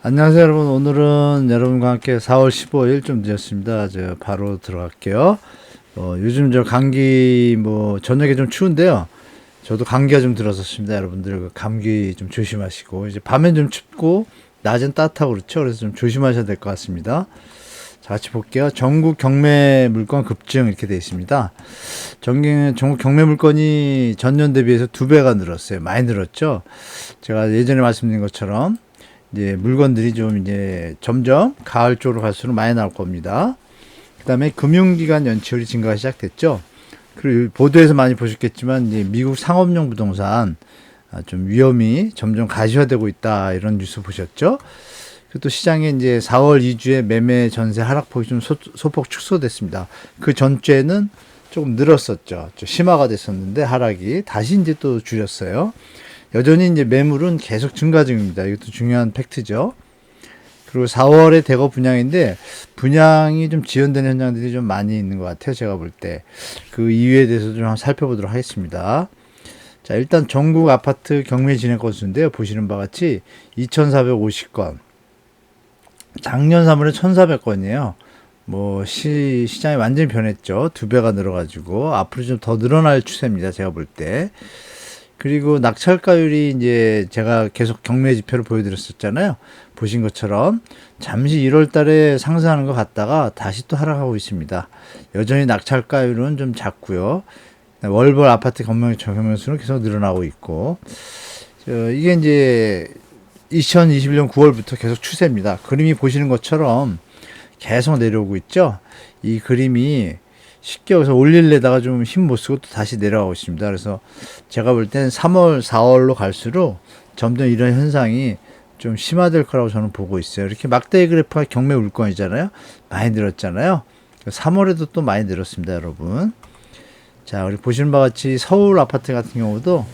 안녕하세요, 여러분. 오늘은 여러분과 함께 4월 15일 좀 늦었습니다. 바로 들어갈게요. 요즘 감기, 저녁에 좀 추운데요. 저도 감기가 좀 들었었습니다. 여러분들, 감기 좀 조심하시고, 이제 밤엔 좀 춥고, 낮엔 따뜻하고 그렇죠. 그래서 좀 조심하셔야 될 것 같습니다. 자, 같이 볼게요. 전국 경매 물건 급증 이렇게 되어 있습니다. 전국 경매 물건이 전년 대비해서 2배가 늘었어요. 많이 늘었죠. 제가 예전에 말씀드린 것처럼, 이제 물건들이 좀 이제 점점 가을 쪽으로 갈수록 많이 나올 겁니다. 그 다음에 금융기관 연체율이 증가가 시작됐죠. 그리고 보도에서 많이 보셨겠지만 이제 미국 상업용 부동산 좀 위험이 점점 가시화되고 있다 이런 뉴스 보셨죠. 그리고 또 시장에 이제 4월 2주에 매매 전세 하락폭이 좀 소폭 축소됐습니다. 그 전주에는 조금 늘었었죠. 좀 심화가 됐었는데 하락이 다시 이제 또 줄였어요. 여전히 이제 매물은 계속 증가 중입니다. 이것도 중요한 팩트죠. 그리고 4월에 대거 분양인데 분양이 좀 지연되는 현장들이 좀 많이 있는 것 같아요. 제가 볼 때. 그 이유에 대해서 좀 한번 살펴보도록 하겠습니다. 자, 일단 전국 아파트 경매 진행 건수인데요. 보시는 바와 같이 2,450건. 작년 3월에 1,400건이에요. 시장이 완전히 변했죠. 2배가 늘어가지고 앞으로 좀 더 늘어날 추세입니다. 제가 볼 때. 그리고 낙찰가율이 이제 제가 계속 경매 지표를 보여드렸었잖아요. 보신 것처럼 잠시 1월 달에 상승하는 것 같다가 다시 또 하락하고 있습니다. 여전히 낙찰가율은 좀 작고요. 월별 아파트 경매수는 계속 늘어나고 있고, 이게 이제 2021년 9월부터 계속 추세입니다. 그림이 보시는 것처럼 계속 내려오고 있죠. 이 그림이 쉽게 여기서 올릴래다가 좀 힘 못 쓰고 또 다시 내려가고 있습니다. 그래서 제가 볼 땐 3월, 4월로 갈수록 점점 이런 현상이 좀 심화될 거라고 저는 보고 있어요. 이렇게 막대기 그래프가 경매 물건이잖아요. 많이 늘었잖아요. 3월에도 또 많이 늘었습니다, 여러분. 자, 우리 보시는 바와 같이 서울 아파트 같은 경우도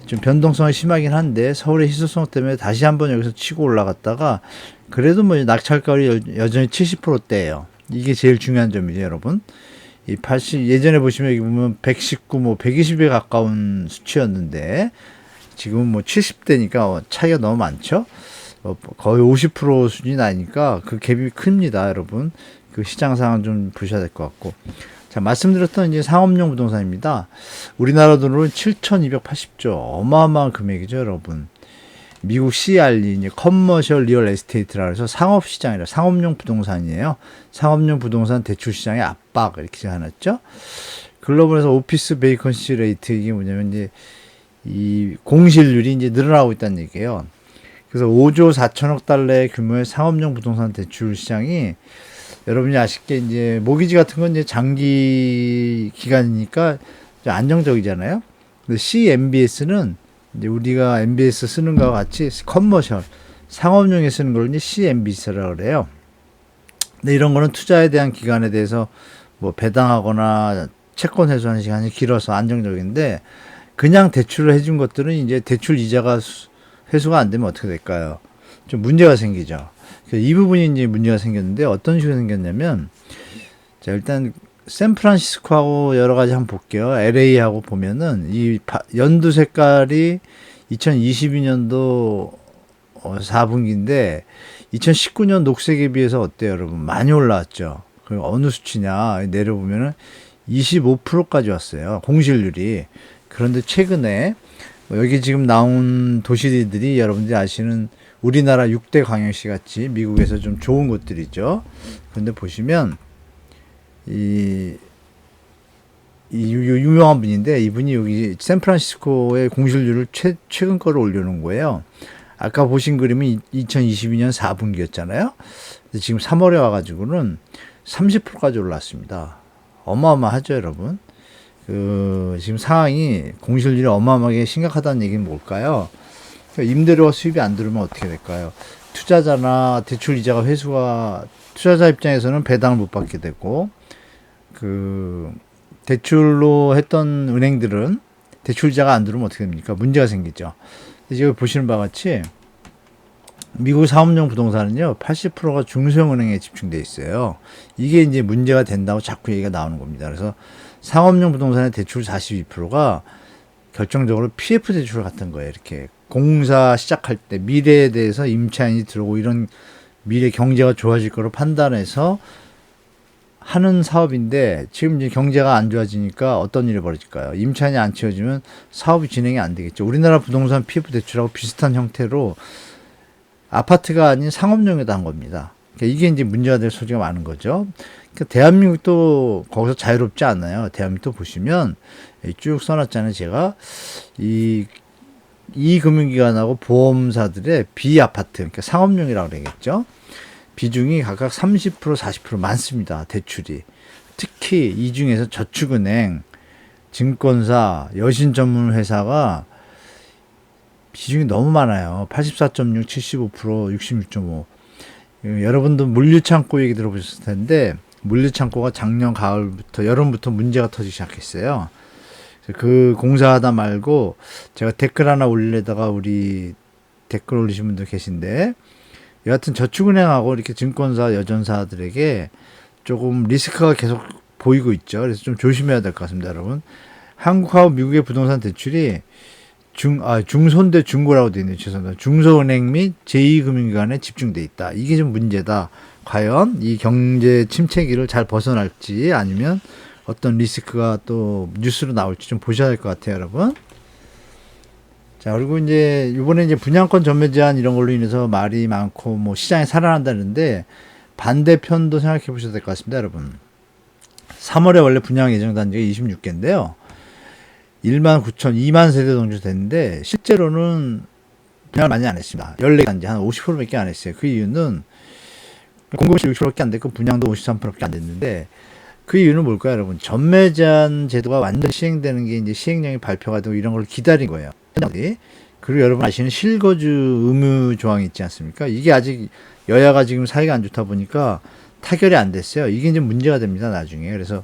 좀 변동성이 심하긴 한데 서울의 희소성 때문에 다시 한번 여기서 치고 올라갔다가 그래도 낙찰가율이 여전히 70%대예요. 이게 제일 중요한 점이죠, 여러분. 이 80, 예전에 보시면 여기 보면 119, 120에 가까운 수치였는데, 지금은 70대니까 차이가 너무 많죠? 거의 50% 수준이 나니까 그 갭이 큽니다, 여러분. 그 시장 상황 좀 보셔야 될 것 같고. 자, 말씀드렸던 이제 상업용 부동산입니다. 우리나라 돈으로 7,280조. 어마어마한 금액이죠, 여러분. 미국 CRE, 이제 커머셜 리얼 에스테이트라 해서 상업시장이라 상업용 부동산이에요. 상업용 부동산 대출 시장의 압박, 이렇게 해놨죠. 글로벌에서 오피스 베이컨시 레이트, 이게 뭐냐면 이제 이 공실률이 이제 늘어나고 있다는 얘기예요. 그래서 5조 4천억 달러의 규모의 상업용 부동산 대출 시장이 여러분이 아쉽게 이제 모기지 같은 건 이제 장기 기간이니까 안정적이잖아요. 근데 CMBS는 이제 우리가 MBS 쓰는 거와 같이 커머셜 상업용에 쓰는 걸 이제 CMBS라고 그래요. 근데 이런 거는 투자에 대한 기간에 대해서 배당하거나 채권 회수하는 시간이 길어서 안정적인데 그냥 대출을 해준 것들은 이제 대출 이자가 회수가 안 되면 어떻게 될까요? 좀 문제가 생기죠. 이 부분이 이제 문제가 생겼는데 어떤 식으로 생겼냐면, 자, 일단 샌프란시스코하고 여러 가지 한번 볼게요. LA하고 보면은 이 연두 색깔이 2022년도 4분기인데 2019년 녹색에 비해서 어때요, 여러분? 많이 올라왔죠. 그럼 어느 수치냐? 내려보면은 25%까지 왔어요. 공실률이. 그런데 최근에 여기 지금 나온 도시들이 여러분들이 아시는 우리나라 6대 광역시 같이 미국에서 좀 좋은 곳들이죠. 그런데 보시면 유명한 분인데 이분이 여기 샌프란시스코의 공실률을 최근 거를 올려놓은 거예요. 아까 보신 그림은 2022년 4분기였잖아요. 근데 지금 3월에 와가지고는 30%까지 올랐습니다. 어마어마하죠, 여러분. 지금 상황이 공실률이 어마어마하게 심각하다는 얘기는 뭘까요? 그러니까 임대료와 수입이 안 들어오면 어떻게 될까요? 투자자나 대출 이자가 투자자 입장에서는 배당을 못 받게 되고, 대출로 했던 은행들은 대출 이자가 안 들어오면 어떻게 됩니까? 문제가 생기죠. 지금 보시는 바와 같이 미국 상업용 부동산은요, 80%가 중소형은행에 집중돼 있어요. 이게 이제 문제가 된다고 자꾸 얘기가 나오는 겁니다. 그래서 상업용 부동산의 대출 42%가 결정적으로 PF 대출 같은 거예요. 이렇게 공사 시작할 때 미래에 대해서 임차인이 들어오고 이런 미래 경제가 좋아질 거로 판단해서 하는 사업인데 지금 이제 경제가 안 좋아지니까 어떤 일이 벌어질까요? 임차인이 안 채워지면 사업이 진행이 안 되겠죠. 우리나라 부동산 PF 대출하고 비슷한 형태로 아파트가 아닌 상업용에다 한 겁니다. 그러니까 이게 이제 문제가 될 소지가 많은 거죠. 그러니까 대한민국도 거기서 자유롭지 않나요? 대한민국도 보시면 쭉 써놨잖아요. 제가 이 금융기관하고 보험사들의 비아파트, 그러니까 상업용이라고 그러겠죠. 비중이 각각 30%, 40% 많습니다. 대출이. 특히 이 중에서 저축은행, 증권사, 여신 전문 회사가 비중이 너무 많아요. 84.6, 75%, 66.5. 여러분도 물류창고 얘기 들어보셨을 텐데 물류창고가 작년 가을부터 여름부터 문제가 터지기 시작했어요. 그 공사하다 말고 제가 댓글 하나 올리려다가 우리 댓글 올리신 분들 계신데 여하튼 저축은행하고 이렇게 증권사, 여전사들에게 조금 리스크가 계속 보이고 있죠. 그래서 좀 조심해야 될 것 같습니다, 여러분. 한국하고 미국의 부동산 대출이 중손대 중고라고 되어 있네요. 죄송합니다. 중소은행 및 제2금융기관에 집중돼 있다. 이게 좀 문제다. 과연 이 경제 침체기를 잘 벗어날지 아니면 어떤 리스크가 또 뉴스로 나올지 좀 보셔야 될 것 같아요, 여러분. 자, 그리고 이제 이번에 이제 분양권 전매 제한 이런 걸로 인해서 말이 많고 뭐 시장이 살아난다는데 반대편도 생각해 보셔야 될 것 같습니다, 여러분. 3월에 원래 분양 예정 단지가 26개인데요. 1만 9천, 2만 세대 정도 됐는데 실제로는 분양을 많이 안 했습니다. 14단지 한 50%밖에 안 했어요. 그 이유는 공급이 60%밖에 안 됐고 분양도 53%밖에 안 됐는데 그 이유는 뭘까요, 여러분? 전매 제한 제도가 완전 시행되는 게 이제 시행령이 발표가 되고 이런 걸 기다린 거예요. 그리고 여러분 아시는 실거주 의무 조항이 있지 않습니까? 이게 아직 여야가 지금 사이가 안 좋다 보니까 타결이 안 됐어요. 이게 이제 문제가 됩니다, 나중에. 그래서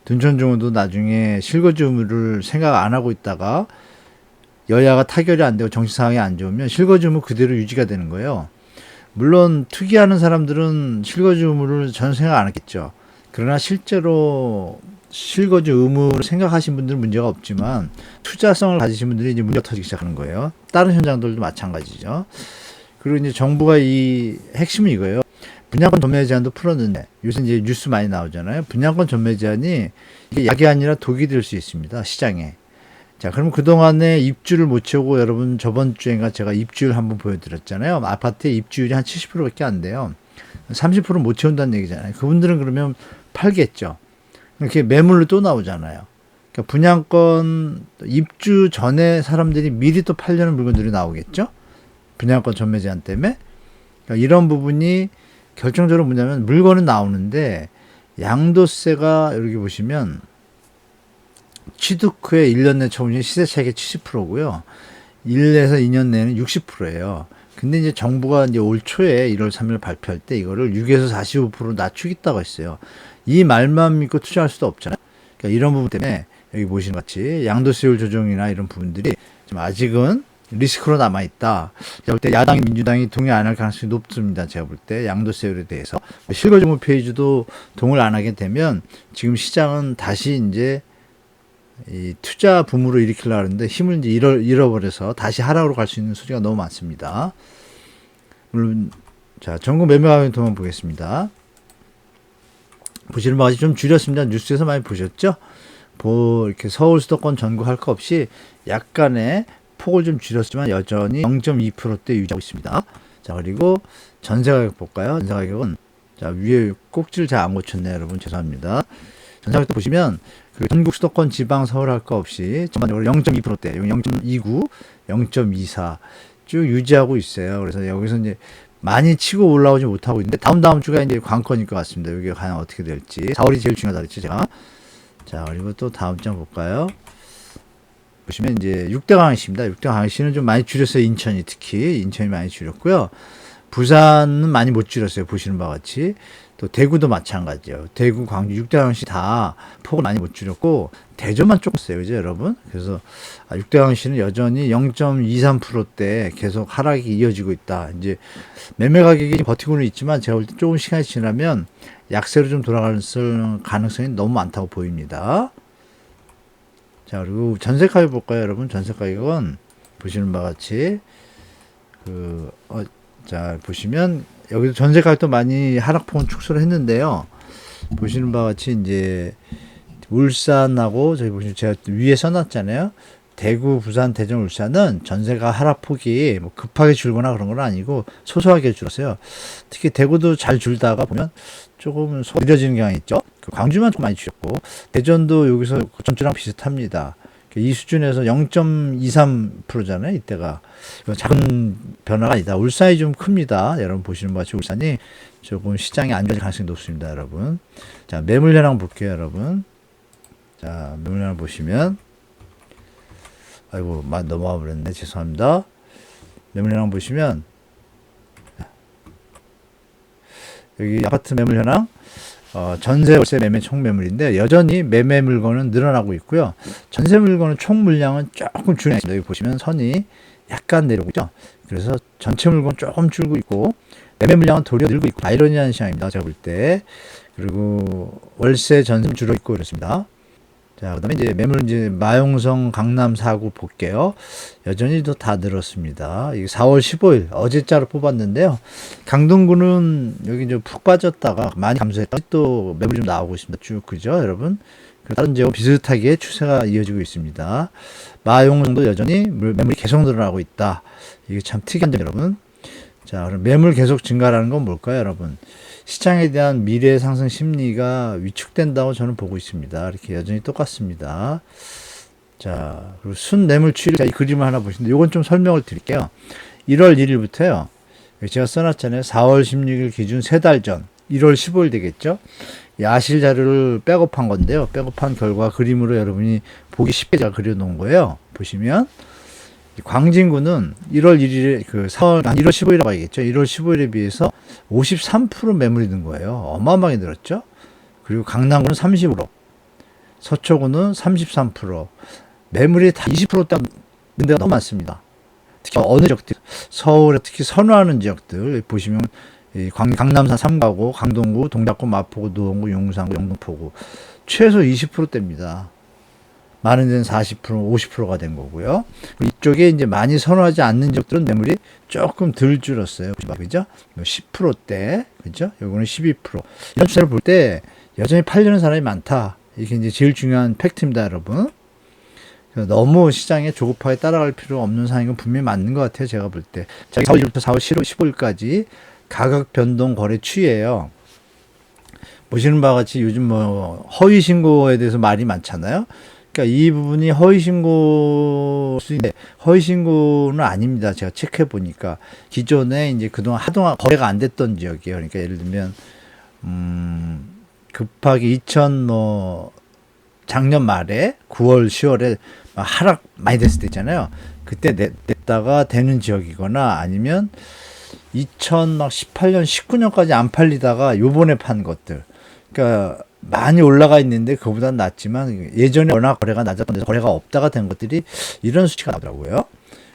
둔촌중원도 나중에 실거주 의무를 생각 안 하고 있다가 여야가 타결이 안 되고 정치 상황이 안 좋으면 실거주 의무 그대로 유지가 되는 거예요. 물론 투기하는 사람들은 실거주 의무를 전혀 생각 안 했겠죠. 그러나 실제로 실거주 의무를 생각하신 분들은 문제가 없지만 투자성을 가지신 분들이 이제 문제가 터지기 시작하는 거예요. 다른 현장들도 마찬가지죠. 그리고 이제 정부가 이 핵심은 이거예요. 분양권 전매 제한도 풀었는데 요새 이제 뉴스 많이 나오잖아요. 분양권 전매 제한이 이게 약이 아니라 독이 될 수 있습니다. 시장에. 자, 그러면 그동안에 입주를 못 채우고 여러분 저번 주에가 제가 입주율 한번 보여드렸잖아요. 아파트의 입주율이 한 70%밖에 안 돼요. 30% 못 채운다는 얘기잖아요. 그분들은 그러면 팔겠죠. 이렇게 매물로 또 나오잖아요. 그러니까 분양권 입주 전에 사람들이 미리 또 팔려는 물건들이 나오겠죠. 분양권 전매 제한 때문에. 그러니까 이런 부분이 결정적으로 뭐냐면 물건은 나오는데 양도세가 여기 보시면 취득 후에 1년 내 처분이 시세 차익의 70%고요. 1에서 2년 내는 60%예요. 근데 이제 정부가 이제 올 초에 1월 3일 발표할 때 이거를 6에서 45% 낮추겠다고 했어요. 이 말만 믿고 투자할 수도 없잖아요. 그러니까 이런 부분 때문에 여기 보시는 것 같이 양도세율 조정이나 이런 부분들이 좀 아직은 리스크로 남아있다. 제가 볼 때 야당, 민주당이 동의 안 할 가능성이 높습니다. 제가 볼 때 양도세율에 대해서. 실거주의무 페이지도 동의를 안 하게 되면 지금 시장은 다시 이제 이 투자 붐으로 일으키려고 하는데 힘을 이제 잃어버려서 다시 하락으로 갈 수 있는 소지가 너무 많습니다. 물론, 자, 전국 매매 가격 동안 보겠습니다. 보시는 바와 같이 좀 줄였습니다. 뉴스에서 많이 보셨죠? 이렇게 서울 수도권 전국 할 거 없이 약간의 폭을 좀 줄였지만 여전히 0.2%대 유지하고 있습니다. 자, 그리고 전세 가격 볼까요? 전세 가격은 자, 위에 꼭지를 잘 안 고쳤네요, 여러분. 죄송합니다. 전세 가격도 보시면 그 전국 수도권 지방 서울 할 거 없이 전반적으로 0.2%대, 0.29, 0.24 쭉 유지하고 있어요. 그래서 여기서 이제 많이 치고 올라오지 못하고 있는데 다음 주가 이제 관건일 것 같습니다. 여기가 과연 어떻게 될지. 4월이 제일 중요하다 그랬죠, 제가. 자, 그리고 또 다음 장 볼까요? 보시면 이제 6대 강시입니다. 6대 강시는 좀 많이 줄였어요. 인천이 특히. 인천이 많이 줄였고요. 부산은 많이 못 줄였어요. 보시는 바와 같이. 또 대구도 마찬가지예요. 대구, 광주, 6대 강시 다 폭을 많이 못 줄였고 대전만 조금 써요. 그죠, 여러분? 그래서 6대 강시는 여전히 0.23%대 계속 하락이 이어지고 있다. 이제 매매 가격이 버티고는 있지만 제가 볼 때 조금 시간이 지나면 약세로 좀 돌아갈 가능성이 너무 많다고 보입니다. 자, 그리고 전세 가격 볼까요, 여러분? 전세 가격은 보시는 바와 같이 자 보시면 여기도 전세 가격도 많이 하락폭은 축소를 했는데요. 보시는 바와 같이 이제 울산하고 저기 보시면 제가 위에 써놨잖아요. 대구, 부산, 대전, 울산은 전세가 하락폭이 뭐 급하게 줄거나 그런 건 아니고 소소하게 줄었어요. 특히 대구도 잘 줄다가 보면 조금 느려지는 경향이 있죠. 광주만 좀 많이 줄였고 대전도 여기서 전주랑 비슷합니다. 이 수준에서 0.23%잖아요. 이때가 작은 변화가 아니다. 울산이 좀 큽니다. 여러분 보시는 것 같이 울산이 조금 시장이 안 좋아질 가능성이 높습니다. 여러분. 자, 매물 현황 볼게요. 여러분. 자, 매물 현황 보시면 아이고 넘어가 버렸네. 죄송합니다. 매물 현황 보시면 여기 아파트 매물 현황 전세, 월세, 매매 총 매물인데 여전히 매매 물건은 늘어나고 있고요. 전세 물건은 총 물량은 조금 줄고 있습니다. 여기 보시면 선이 약간 내려오고 있죠. 그래서 전체 물건 조금 줄고 있고 매매 물량은 도리어 늘고 있고 아이러니한 시장입니다. 제가 볼 때. 그리고 월세, 전세 줄어 있고 그렇습니다. 자, 그다음에 이제 매물 이제 마용성 강남 4구 볼게요. 여전히 또 다 늘었습니다. 이게 4월 15일 어제자로 뽑았는데요. 강동구는 여기 이제 푹 빠졌다가 많이 감소했다. 또 매물이 좀 나오고 있습니다. 쭉 그죠, 여러분? 다른 지역 비슷하게 추세가 이어지고 있습니다. 마용성도 여전히 매물이 계속 늘어나고 있다. 이게 참 특이한 점, 여러분. 자, 그럼 매물 계속 증가라는 건 뭘까요, 여러분? 시장에 대한 미래 상승 심리가 위축된다고 저는 보고 있습니다. 이렇게 여전히 똑같습니다. 자, 그리고 순매물 추이를 이 그림을 하나 보시는데 이건 좀 설명을 드릴게요. 1월 1일부터요. 제가 써놨잖아요. 4월 16일 기준 3달 전 1월 15일 되겠죠. 야실 자료를 백업한 건데요. 백업한 결과 그림으로 여러분이 보기 쉽게 제가 그려놓은 거예요. 보시면 광진구는 1월 1일에 1월 15일이라고 봐야겠죠. 1월 15일에 비해서 53% 매물이 는 거예요. 어마어마하게 늘었죠. 그리고 강남구는 30%, 서초구는 33%, 매물이 다 20%대 는 데가 너무 많습니다. 특히 어느 지역들, 서울에 특히 선호하는 지역들 보시면 강남산 3가구, 강동구, 동작구, 마포구, 노원구, 용산구, 영등포구 최소 20%대입니다. 많은 데는 40%, 50%가 된 거고요. 이쪽에 이제 많이 선호하지 않는 지역들은 매물이 조금 덜 줄었어요. 그죠? 10%대, 그죠? 요거는 12%. 이런 추세를 볼 때 여전히 팔려는 사람이 많다. 이게 이제 제일 중요한 팩트입니다, 여러분. 너무 시장에 조급하게 따라갈 필요 없는 상황인 건 분명히 맞는 것 같아요, 제가 볼 때. 자, 4월 1일부터 4월 15일까지 가격 변동 거래 추이예요. 보시는 바와 같이 요즘 뭐 허위 신고에 대해서 말이 많잖아요. 그러니까 이 부분이 허위 신고인데 허위 신고는 아닙니다. 제가 체크해 보니까 기존에 이제 그동안 하동안 거래가 안 됐던 지역이에요. 그러니까 예를 들면 급하게 작년 말에 9월, 10월에 하락 많이 됐을 때 있잖아요. 그때 냈다가 되는 지역이거나 아니면 2018년, 19년까지 안 팔리다가 요번에 판 것들. 그러니까 많이 올라가 있는데 그보다는 낮지만 예전에 워낙 거래가 낮았던 데서 거래가 없다가 된 것들이 이런 수치가 나오더라고요.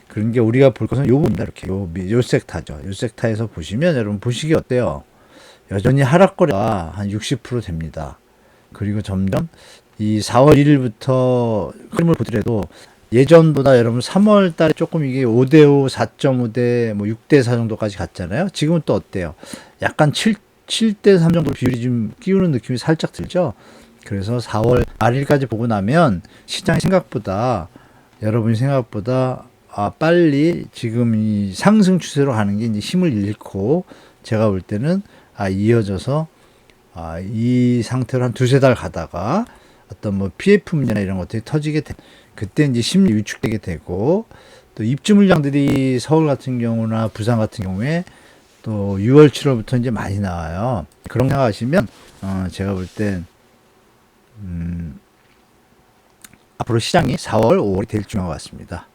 그런 게 우리가 볼 것은 요 부분입니다. 이렇게 요 섹터죠. 요 섹터에서 보시면 여러분 보시기 어때요? 여전히 하락 거래가 한 60% 됩니다. 그리고 점점 이 4월 1일부터 흐름을 보더라도 예전보다 여러분 3월 달에 조금 이게 5대5, 4.5대, 뭐 6대4 정도까지 갔잖아요. 지금은 또 어때요? 약간 7대3 정도 비율이 좀 끼우는 느낌이 살짝 들죠. 그래서 4월 말일까지 보고 나면 시장이 여러분이 생각보다 빨리 지금 이 상승 추세로 가는 게 이제 힘을 잃고 제가 볼 때는 이어져서 이 상태로 한 2-3달 가다가 어떤 뭐 PF 문제나 이런 것들이 터지게 그때 이제 심리 위축되게 되고 또 입주 물량들이 서울 같은 경우나 부산 같은 경우에 또 6월, 7월부터 이제 많이 나와요. 그런 거 생각하시면, 제가 볼 땐, 앞으로 시장이 4월, 5월이 될 중요한 것 같습니다.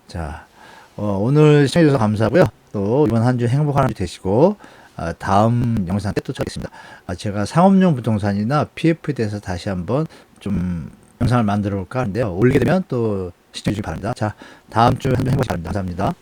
자, 오늘 시청해주셔서 감사하고요. 또 이번 한 주 행복한 한 주 되시고, 다음 영상 때 또 찾겠습니다. 제가 상업용 부동산이나 PF에 대해서 다시 한번 좀 영상을 만들어 볼까 하는데요. 올리게 되면 또 시청해주시기 바랍니다. 자, 다음 주 한 주 행복하시기 바랍니다. 감사합니다.